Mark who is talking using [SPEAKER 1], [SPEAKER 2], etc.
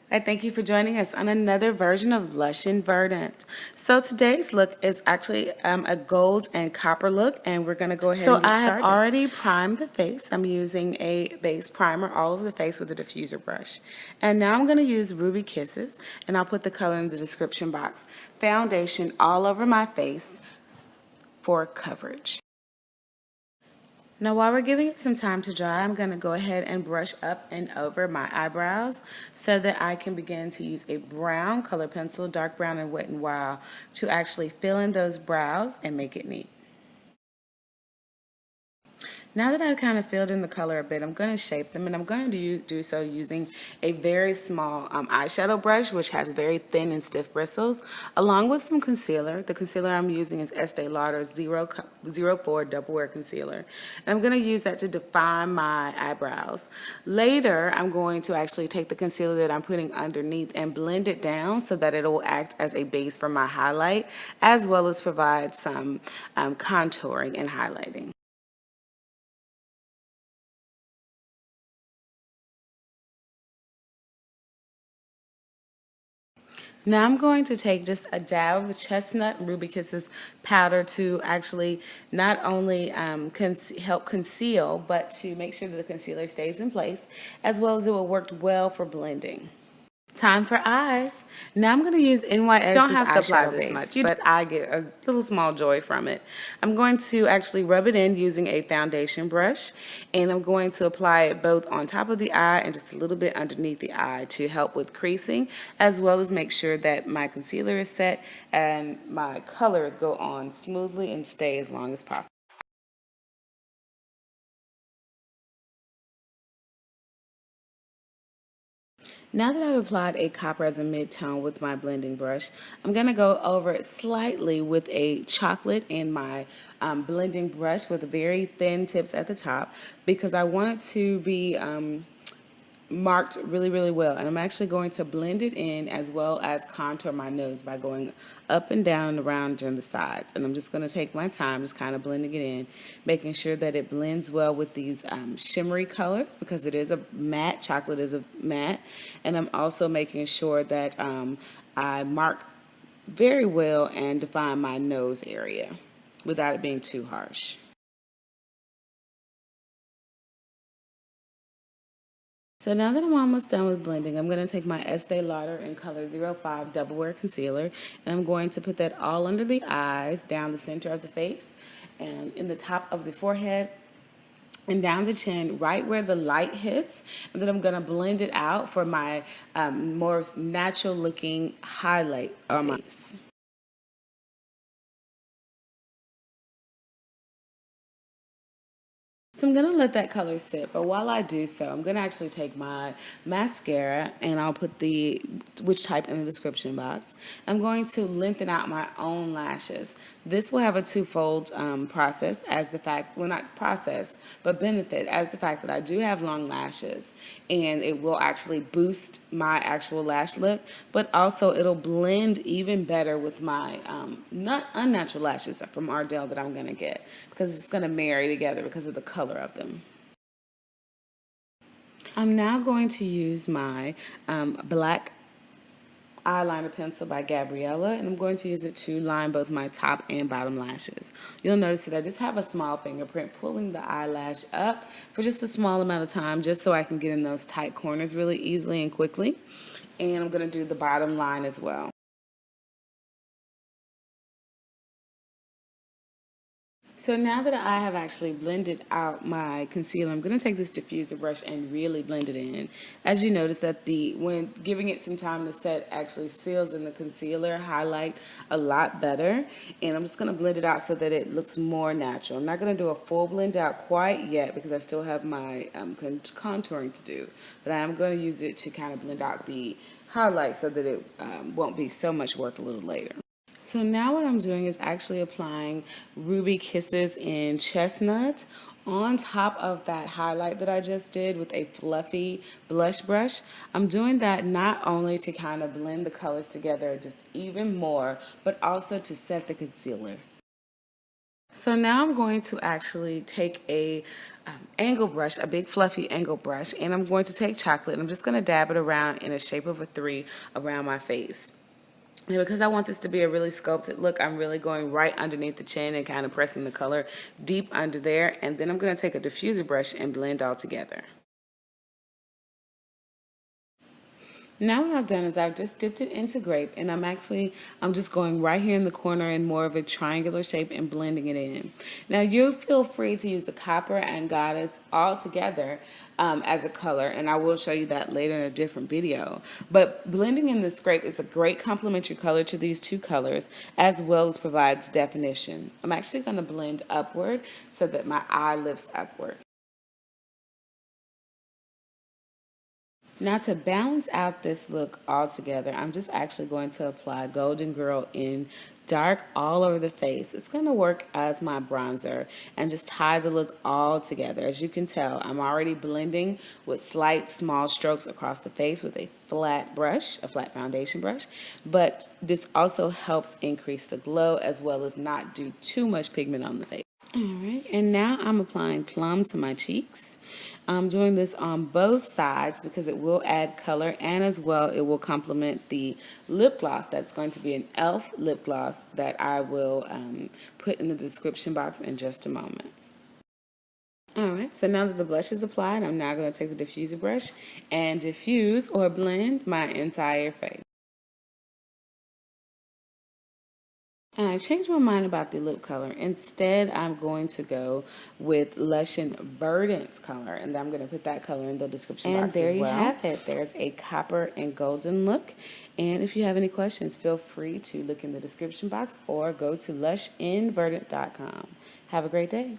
[SPEAKER 1] I thank you for joining us on another version of Lush and Verdant. So today's look is actually a gold and copper look, and we're going to go ahead and get started. So I have already primed the face. I'm using a base primer all over the face with a diffuser brush. And now I'm going to use Ruby Kisses, and I'll put the color in the description box. Foundation all over my face for coverage. Now while we're giving it some time to dry, I'm going to go ahead and brush up and over my eyebrows so that I can begin to use a brown color pencil, dark brown and Wet n Wild, to actually fill in those brows and make it neat. Now that I've kind of filled in the color a bit, I'm going to shape them, and I'm going to do so using a very small eyeshadow brush, which has very thin and stiff bristles, along with some concealer. The concealer I'm using is Estee Lauder 04 Double Wear Concealer. And I'm going to use that to define my eyebrows. Later, I'm going to actually take the concealer that I'm putting underneath and blend it down so that it will act as a base for my highlight, as well as provide some contouring and highlighting. Now I'm going to take just a dab of the Chestnut Ruby Kisses powder to actually not only help conceal, but to make sure that the concealer stays in place, as well as it will work well for blending. Time for eyes. Now I'm going to use NYX's don't have to apply this much, but I get a little small joy from it. I'm going to actually rub it in using a foundation brush, and I'm going to apply it both on top of the eye and just a little bit underneath the eye to help with creasing, as well as make sure that my concealer is set and my colors go on smoothly and stay as long as possible. Now that I've applied a copper as a mid-tone with my blending brush, I'm going to go over it slightly with a chocolate in my blending brush with very thin tips at the top, because I want it to be marked really well, and I'm actually going to blend it in as well as contour my nose by going up and down and around on the sides. And I'm just going to take my time just kind of blending it in, making sure that it blends well with these shimmery colors, because it is a matte, chocolate is a matte. And I'm also making sure that I mark very well and define my nose area without it being too harsh. So now that I'm almost done with blending, I'm going to take my Estee Lauder in color 05 Double Wear Concealer, and I'm going to put that all under the eyes, down the center of the face, and in the top of the forehead, and down the chin, right where the light hits. And then I'm going to blend it out for my more natural looking highlight on my face. So I'm going to let that color sit, but while I do so, I'm going to actually take my mascara, and I'll put which type in the description box. I'm going to lengthen out my own lashes. This will have a twofold process, as the fact, well, not process, but benefit, as the fact that I do have long lashes, and it will actually boost my actual lash look, but also it'll blend even better with my not unnatural lashes from Ardell that I'm going to get, because it's going to marry together because of the color of them. I'm now going to use my black eyeliner pencil by Gabriella, and I'm going to use it to line both my top and bottom lashes. You'll notice that I just have a small fingerprint pulling the eyelash up for just a small amount of time, just so I can get in those tight corners really easily and quickly. And I'm going to do the bottom line as well. So now that I have actually blended out my concealer, I'm going to take this diffuser brush and really blend it in. As you notice that when giving it some time to set actually seals in the concealer highlight a lot better. And I'm just going to blend it out so that it looks more natural. I'm not going to do a full blend out quite yet because I still have my contouring to do. But I am going to use it to kind of blend out the highlight so that it won't be so much work a little later. So now what I'm doing is actually applying Ruby Kisses in Chestnut on top of that highlight that I just did with a fluffy blush brush. I'm doing that not only to kind of blend the colors together just even more, but also to set the concealer. So now I'm going to actually take a angle brush, a big fluffy angle brush, and I'm going to take chocolate and I'm just going to dab it around in a shape of a 3 around my face. And because I want this to be a really sculpted look, I'm really going right underneath the chin and kind of pressing the color deep under there. And then I'm going to take a diffuser brush and blend all together. Now what I've done is I've just dipped it into Grape, and I'm just going right here in the corner in more of a triangular shape and blending it in. Now you feel free to use the Copper and Goddess all together as a color, and I will show you that later in a different video. But blending in this Grape is a great complementary color to these two colors, as well as provides definition. I'm actually going to blend upward so that my eye lifts upward. Now to balance out this look all together, I'm just actually going to apply Golden Girl in dark all over the face. It's going to work as my bronzer and just tie the look all together. As you can tell, I'm already blending with slight small strokes across the face with a flat brush, a flat foundation brush, but this also helps increase the glow as well as not do too much pigment on the face. All right, and now I'm applying Plum to my cheeks. I'm doing this on both sides because it will add color, and as well it will complement the lip gloss. That's going to be an e.l.f. lip gloss that I will put in the description box in just a moment. Alright, so now that the blush is applied, I'm now going to take the diffuser brush and diffuse or blend my entire face. And I changed my mind about the lip color. Instead, I'm going to go with Lush and Verdant's color, and I'm going to put that color in the description box as well. And there you have it. There's a copper and golden look. And if you have any questions, feel free to look in the description box or go to lushinverdant.com. Have a great day.